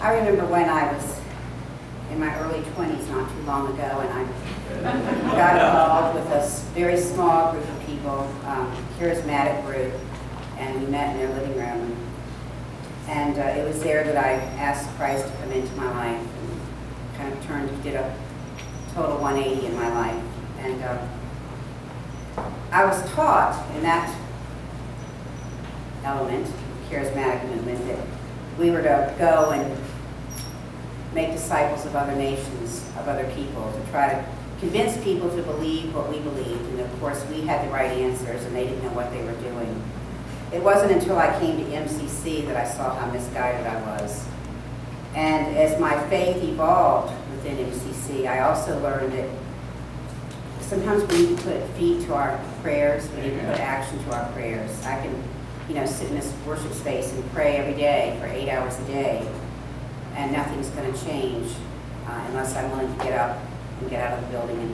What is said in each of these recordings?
I remember when I was in my early 20s, not too long ago, and I got involved with a very small group of people, charismatic group, and we met in their living room. And it was there that I asked Christ to come into my life and kind of did a total 180 in my life. And I was taught in that element, charismatic movement, that we were to go and make disciples of other nations, of other people, to try to convince people to believe what we believed. And of course, we had the right answers, and they didn't know what they were doing. It wasn't until I came to MCC that I saw how misguided I was. And as my faith evolved within MCC, I also learned that sometimes we need to put feet to our prayers, we need to put action to our prayers. I can, sit in this worship space and pray every day for 8 hours a day, and nothing's going to change unless I'm willing to get up and get out of the building and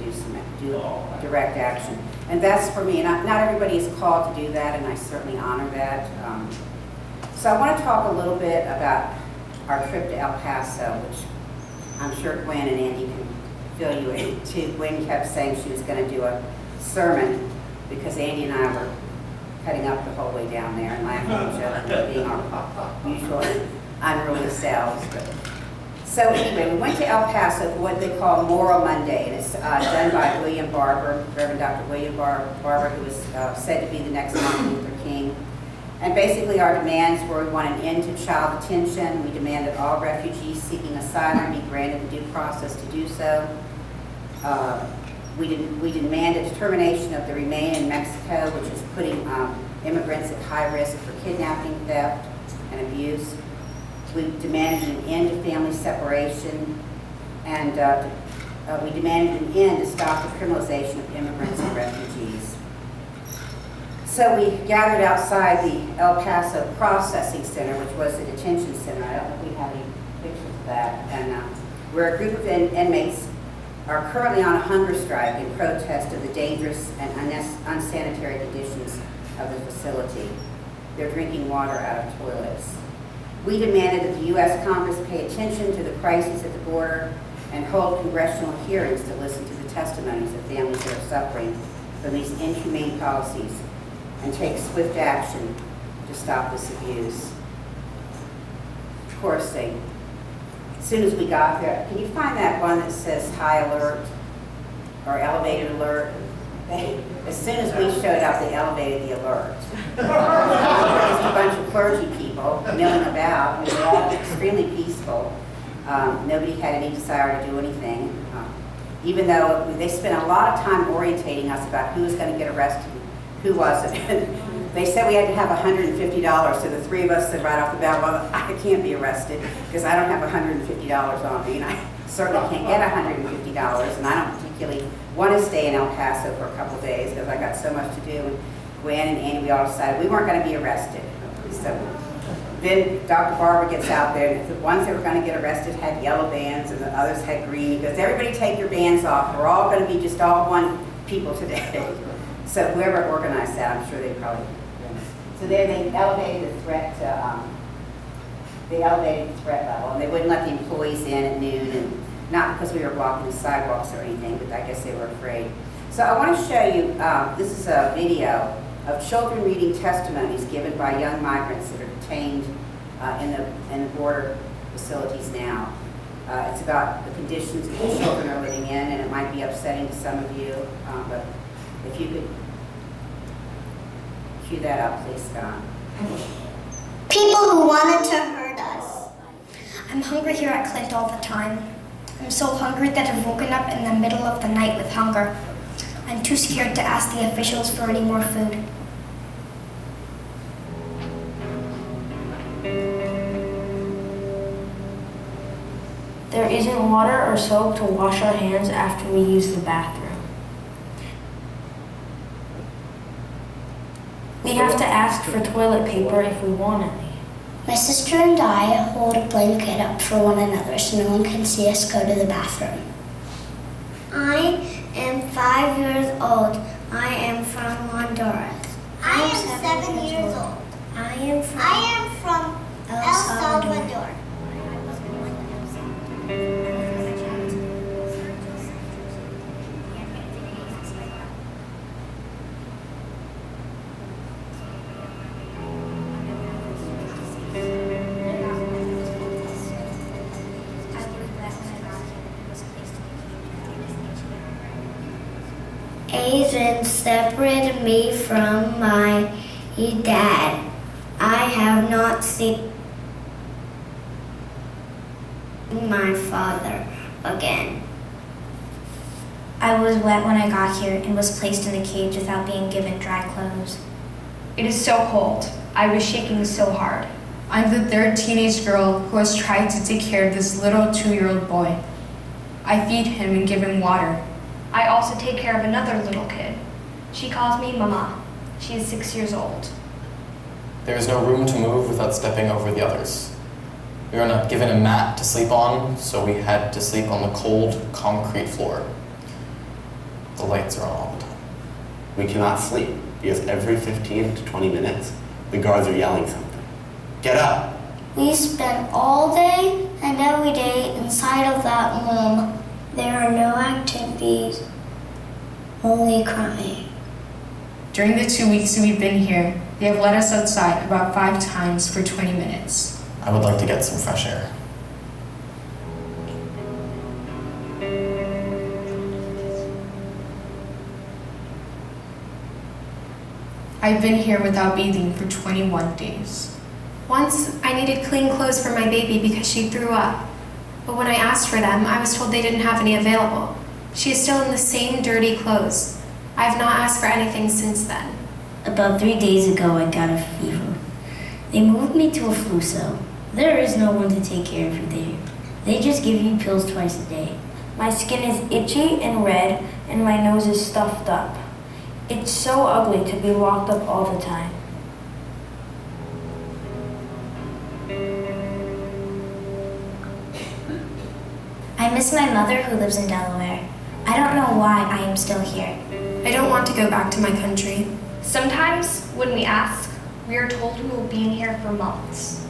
do direct action. And that's for me. And not everybody is called to do that, and I certainly honor that. So I want to talk a little bit about our trip to El Paso, which I'm sure Gwen and Andy can fill you in too. Gwen kept saying she was going to do a sermon because Andy and I were cutting up the whole way down there and laughing at each other and being our usual unruly selves. So anyway, we went to El Paso for what they call Moral Monday, and it's done by William Barber, Reverend Dr. William Barber, who was said to be the next Martin Luther King. And basically our demands were we want an end to child detention. We demand that all refugees seeking asylum be granted the due process to do so. We demand a determination of the remain in Mexico, which is putting immigrants at high risk for kidnapping, theft, and abuse. We demanded an end to family separation, and we demanded an end to stop the criminalization of immigrants and refugees. So we gathered outside the El Paso Processing Center, which was the detention center. I don't know if we have any pictures of that. And where a group of inmates are currently on a hunger strike in protest of the dangerous and unsanitary conditions of the facility. They're drinking water out of toilets. We demanded that the U.S. Congress pay attention to the crisis at the border and hold congressional hearings to listen to the testimonies of families that are suffering from these inhumane policies and take swift action to stop this abuse. Of course, as soon as we got there, can you find that one that says high alert or elevated alert? As soon as we showed up, they elevated the alert. Just a bunch of clergy people milling about, and we were all extremely peaceful. Nobody had any desire to do anything, even though they spent a lot of time orientating us about who was going to get arrested and who wasn't. They said we had to have $150, so the three of us said right off the bat, well, I can't be arrested because I don't have $150 on me, and I certainly can't get $150, and I don't particularly want to stay in El Paso for a couple of days because I got so much to do. And Gwen and Andy, we all decided we weren't going to be arrested. So then Dr. Barber gets out there, and the ones that were going to get arrested had yellow bands and the others had green. He goes, everybody take your bands off. We're all going to be just all one people today. So whoever organized that, I'm sure they probably. So there they elevated the threat to, level, and they wouldn't let the employees in at noon, and not because we were blocking the sidewalks or anything, but I guess they were afraid. So I want to show you, this is a video of children reading testimonies given by young migrants that are detained in the border facilities now. It's about the conditions that the children are living in, and it might be upsetting to some of you, but if you could cue that up, please, Scott. People who wanted to hurt us. I'm hungry here at Clint all the time. I'm so hungry that I've woken up in the middle of the night with hunger. I'm too scared to ask the officials for any more food. There isn't water or soap to wash our hands after we use the bathroom. We have to ask for toilet paper if we want any. My sister and I hold a blanket up for one another so no one can see us go to the bathroom. I am 5 years old. I am from Honduras. I am 7 years old. I am from El Salvador. reason separated me from my dad. I have not seen my father again. I was wet when I got here and was placed in a cage without being given dry clothes. It is so cold. I was shaking so hard. I'm the third teenage girl who has tried to take care of this little 2-year-old boy. I feed him and give him water. I also take care of another little kid. She calls me Mama. She is 6 years old. There is no room to move without stepping over the others. We are not given a mat to sleep on, so we had to sleep on the cold, concrete floor. The lights are on all the time. We cannot sleep because every 15 to 20 minutes, the guards are yelling something. Get up! We spend all day and every day inside of that room. There are no activities, only crying. During the 2 weeks we've been here, they have let us outside about 5 times for 20 minutes. I would like to get some fresh air. I've been here without bathing for 21 days. Once, I needed clean clothes for my baby because she threw up. But when I asked for them, I was told they didn't have any available. She is still in the same dirty clothes. I have not asked for anything since then. About 3 days ago, I got a fever. They moved me to a flu cell. There is no one to take care of you there. They just give you pills twice a day. My skin is itchy and red, and my nose is stuffed up. It's so ugly to be locked up all the time. I miss my mother who lives in Delaware. I don't know why I am still here. I don't want to go back to my country. Sometimes, when we ask, we are told we will be in here for months.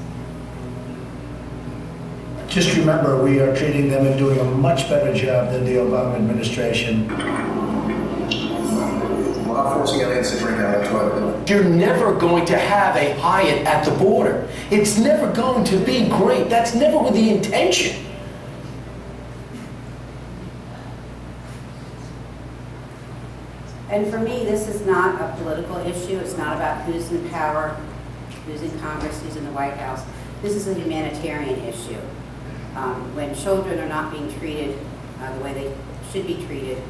Just remember, we are treating them and doing a much better job than the Obama administration. We're not forcing aliens to drink out of the toilet. You're never going to have a Hyatt at the border. It's never going to be great. That's never with the intention. And for me, this is not a political issue. It's not about who's in power, who's in Congress, who's in the White House. This is a humanitarian issue. When children are not being treated the way they should be treated,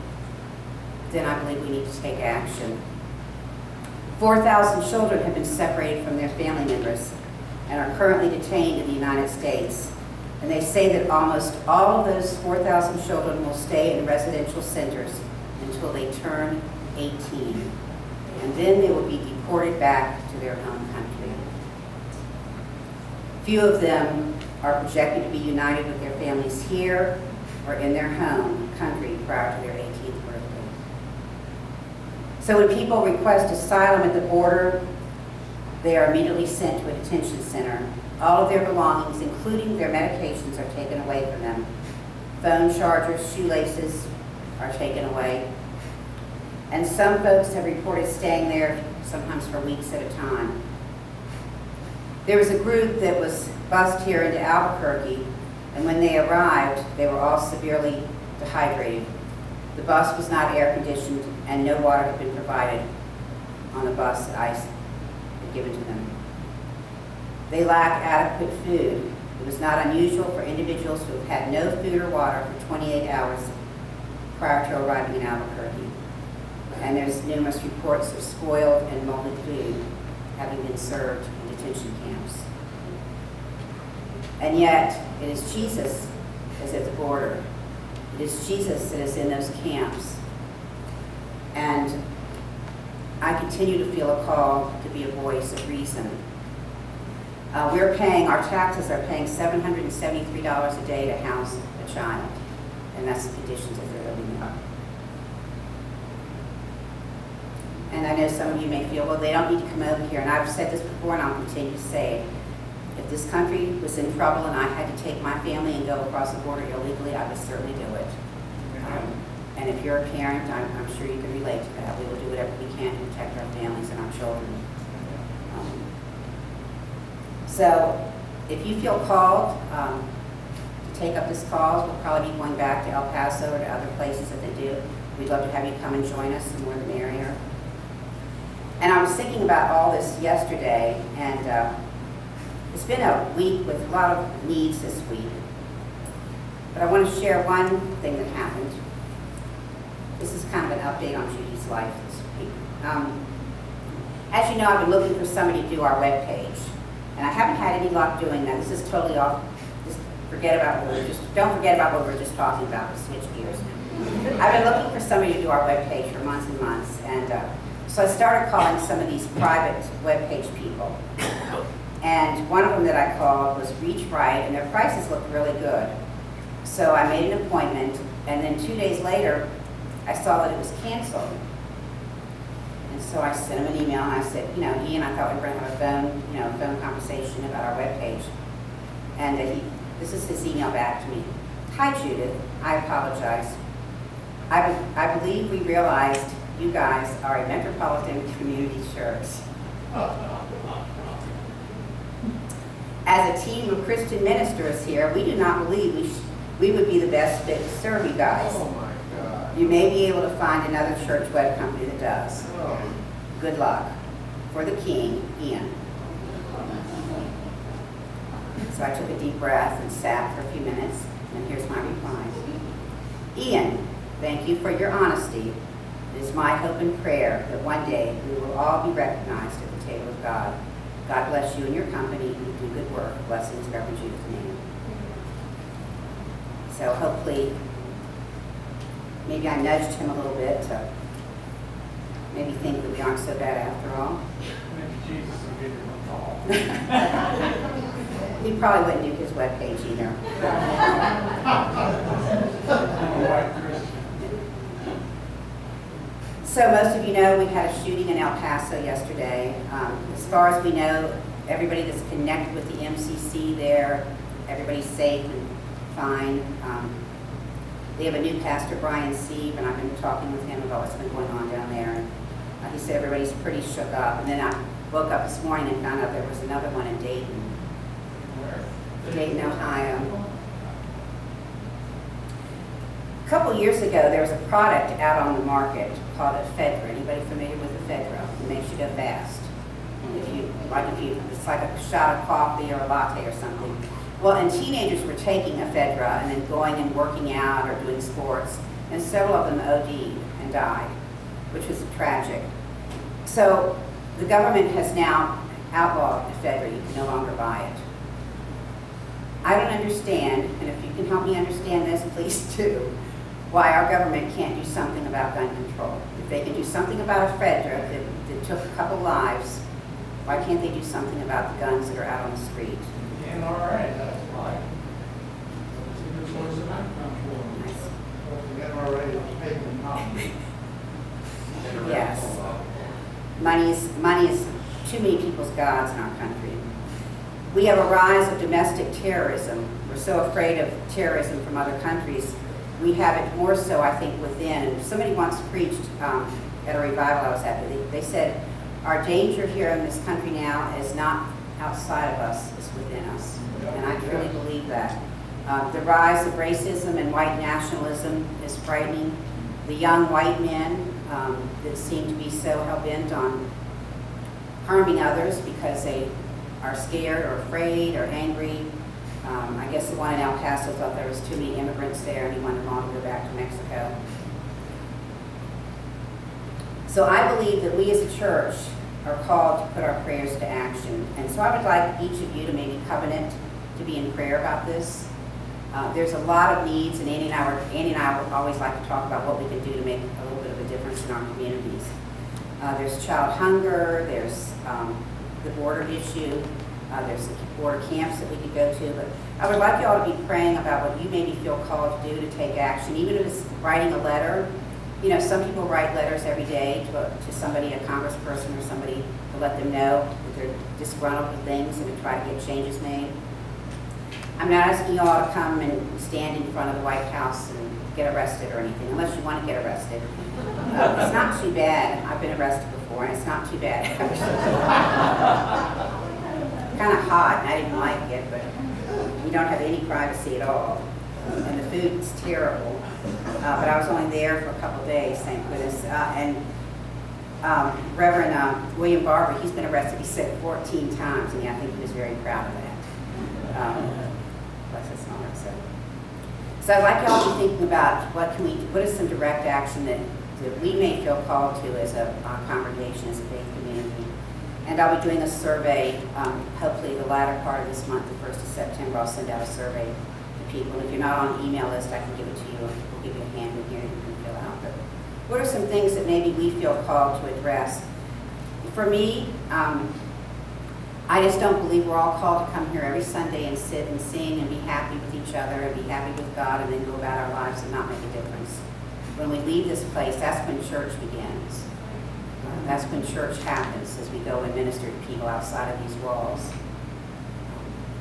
then I believe we need to take action. 4,000 children have been separated from their family members and are currently detained in the United States. And they say that almost all of those 4,000 children will stay in residential centers until they turn 18. And then they will be deported back to their home country. Few of them are projected to be united with their families here or in their home country prior to their 18th birthday. So when people request asylum at the border, they are immediately sent to a detention center. All of their belongings, including their medications, are taken away from them. Phone chargers, shoelaces are taken away. And some folks have reported staying there sometimes for weeks at a time. There was a group that was bused here into Albuquerque, and when they arrived, they were all severely dehydrated. The bus was not air conditioned, and no water had been provided on the bus that ICE had given to them. They lack adequate food. It was not unusual for individuals who have had no food or water for 28 hours prior to arriving in Albuquerque. And there's numerous reports of spoiled and molded food having been served in detention camps. And yet, it is Jesus that is at the border. It is Jesus that is in those camps. And I continue to feel a call to be a voice of reason. Our taxes are paying $773 a day to house a child. And that's the conditions that they're living in. And I know some of you may feel, well, they don't need to come over here. And I've said this before, and I'll continue to say it. If this country was in trouble and I had to take my family and go across the border illegally, I would certainly do it. And if you're a parent, I'm sure you can relate to that. We will do whatever we can to protect our families and our children. So if you feel called to take up this cause, we'll probably be going back to El Paso or to other places that they do. We'd love to have you come and join us, the more the merrier. And I was thinking about all this yesterday, and it's been a week with a lot of needs this week. But I want to share one thing that happened. This is kind of an update on Judy's life this week. As you know, I've been looking for somebody to do our webpage, and I haven't had any luck doing that. This is totally off. Just forget about what don't forget about what we were just talking about. We'll switch gears. I've been looking for somebody to do our webpage for months and months, and so I started calling some of these private webpage people. And one of them that I called was Reach Right, and their prices looked really good. So I made an appointment, and then 2 days later, I saw that it was canceled. And so I sent him an email, and I said, you know, Ian, I thought we were going to have a phone conversation about our webpage. And this is his email back to me. Hi, Judith. I apologize. I believe we realized you guys are a Metropolitan community church. As a team of Christian ministers here, we do not believe we would be the best fit to serve you guys. Oh my God. You may be able to find another church web company that does. Oh. Good luck. For the King, Ian. So I took a deep breath and sat for a few minutes, and here's my reply. Ian, thank you for your honesty. It is my hope and prayer that one day we will all be recognized at the table of God. God bless you and your company. You do good work. Blessings, Reverend Judith name. So hopefully, maybe I nudged him a little bit to maybe think that we aren't so bad after all. Maybe Jesus will give him a call. He probably wouldn't do his webpage either. So most of you know we had a shooting in El Paso yesterday. As far as we know, everybody that's connected with the MCC there, everybody's safe and fine. They have a new pastor, Brian Sieve, and I've been talking with him about what's been going on down there. And he said everybody's pretty shook up. And then I woke up this morning and found out there was another one in Dayton. Dayton, Ohio. A couple years ago, there was a product out on the market called ephedra. Anybody familiar with ephedra? It makes you go fast. It's like a shot of coffee or a latte or something. Well, and teenagers were taking ephedra and then going and working out or doing sports, and several of them OD'd and died, which was tragic. So the government has now outlawed ephedra. You can no longer buy it. I don't understand, and if you can help me understand this, please do, why our government can't do something about gun control. If they can do something about ephedra that took a couple lives, why can't they do something about the guns that are out on the street? Yeah, all right, that's right. It's a good source of income for them. The NRA is making them not. Yes. Money is too many people's gods in our country. We have a rise of domestic terrorism. We're so afraid of terrorism from other countries. We have it more so, I think, within. And somebody once preached at a revival I was at. They said, our danger here in this country now is not outside of us, it's within us. And I truly believe that. The rise of racism and white nationalism is frightening. The young white men that seem to be so hell-bent on harming others because they are scared or afraid or angry. I guess the one in El Paso thought there was too many immigrants there and he wanted them all to go back to Mexico. So I believe that we as a church are called to put our prayers to action. And so I would like each of you to maybe covenant to be in prayer about this. There's a lot of needs, and Andy and I would always like to talk about what we can do to make a little bit of a difference in our communities. There's child hunger, there's the border issue, there's the border camps that we could go to, but I would like you all to be praying about what you maybe feel called to do to take action, even if it's writing a letter. You know, some people write letters every day to somebody, a congressperson or somebody, to let them know that they're disgruntled with things and to try to get changes made. I'm not asking you all to come and stand in front of the White House and get arrested or anything, unless you want to get arrested. It's not too bad. I've been arrested before, and it's not too bad. Kind of hot, and I didn't like it, but we don't have any privacy at all. and the food's terrible. But I was only there for a couple days, thank goodness. Reverend William Barber, he's been arrested, he said 14 times, and I think he was very proud of that. Bless his heart. So I'd like y'all to be thinking about what is some direct action that we may feel called to as a congregation, as a faith community. And I'll be doing a survey, hopefully the latter part of this month, the 1st of September, I'll send out a survey to people. If you're not on the email list, I can give it to you. We'll give you a hand in here you can fill out. But what are some things that maybe we feel called to address? For me, I just don't believe we're all called to come here every Sunday and sit and sing and be happy with each other and be happy with God and then go about our lives and not make a difference. When we leave this place, that's when church begins. That's when church happens, as we go and minister to people outside of these walls.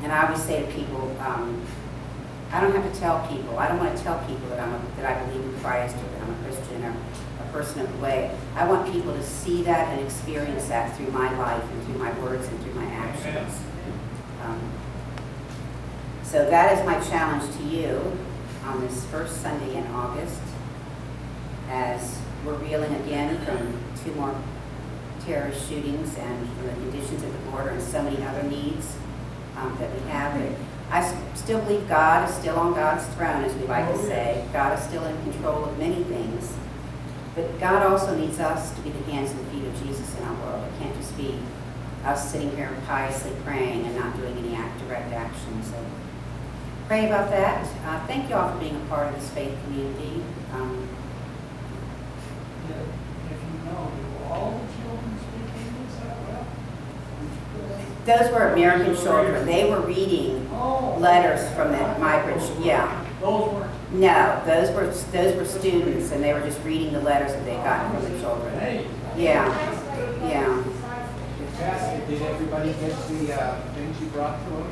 And I always say to people, I don't have to tell people. I don't want to tell people that I believe in Christ or that I'm a Christian or a person of the way. I want people to see that and experience that through my life and through my words and through my actions. So that is my challenge to you on this first Sunday in August, as we're reeling again from 2 more terrorist shootings and from the conditions at the border and so many other needs that we have. But I still believe God is still on God's throne, as we like to say. God is still in control of many things. But God also needs us to be the hands and feet of Jesus in our world. It can't just be us sitting here piously praying and not doing any direct action. So pray about that. Thank you all for being a part of this faith community. If you know, do all the children speak English that well? Those were American children. They were reading letters from the migrants. Yeah. Those weren't. No, those were students, and they were just reading the letters that they got from the children. Yeah. Yeah. Cassie, did everybody get the things you brought to them?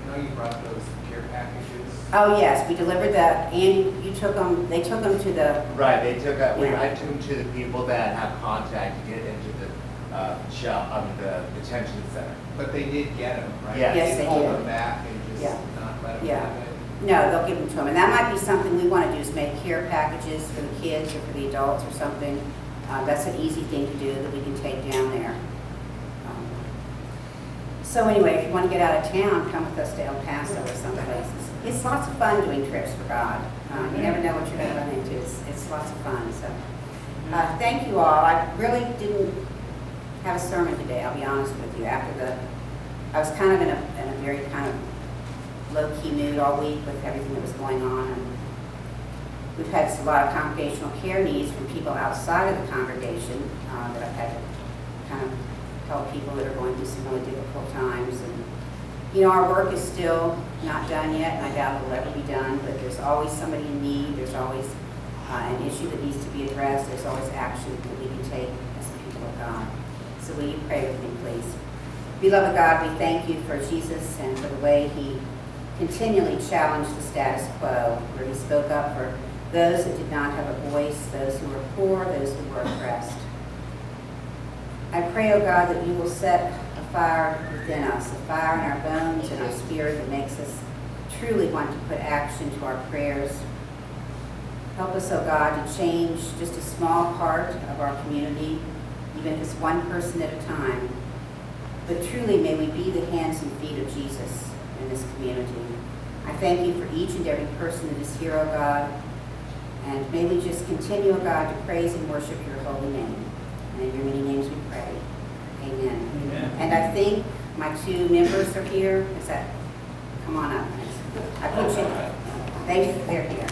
I know you brought those care packages. Oh yes, we delivered that, and you took them. They took them to the. Right, they took up. Yeah. I took them to the people that have contact to get into the the detention center. But they did get them, right? Yes. Yes, they hold did. them back and just not let them have it. No, they'll give them to them, and that might be something we want to do: is make care packages for the kids or for the adults or something. That's an easy thing to do that we can take down there. So anyway, if you want to get out of town, come with us to El Paso or some places. It's lots of fun doing trips for God. You never know what you're going to run into. It's lots of fun. So thank you all. I really didn't have a sermon today, I'll be honest with you. I was kind of in a very kind of low-key mood all week with everything that was going on. And we've had a lot of congregational care needs from people outside of the congregation that I've had to kind of help people that are going through some really difficult times. And you know, our work is still not done yet, and I doubt it will ever be done, but there's always somebody in need. There's always an issue that needs to be addressed. There's always action that we can take as the people of God. So will you pray with me, please? Beloved God, we thank you for Jesus and for the way he continually challenged the status quo, where he spoke up for those that did not have a voice, those who were poor, those who were oppressed. I pray, oh God, that you will set a fire within us, a fire in our bones and our spirit that makes us truly want to put action to our prayers. Help us, oh God, to change just a small part of our community, even if it's one person at a time. But truly, may we be the hands and feet of Jesus in this community. I thank you for each and every person that is here, oh God. And may we just continue, oh God, to praise and worship your holy name. And in your many names we pray. Amen. Amen. And I think my 2 members are here. Is that? Come on up. I put you. They're here.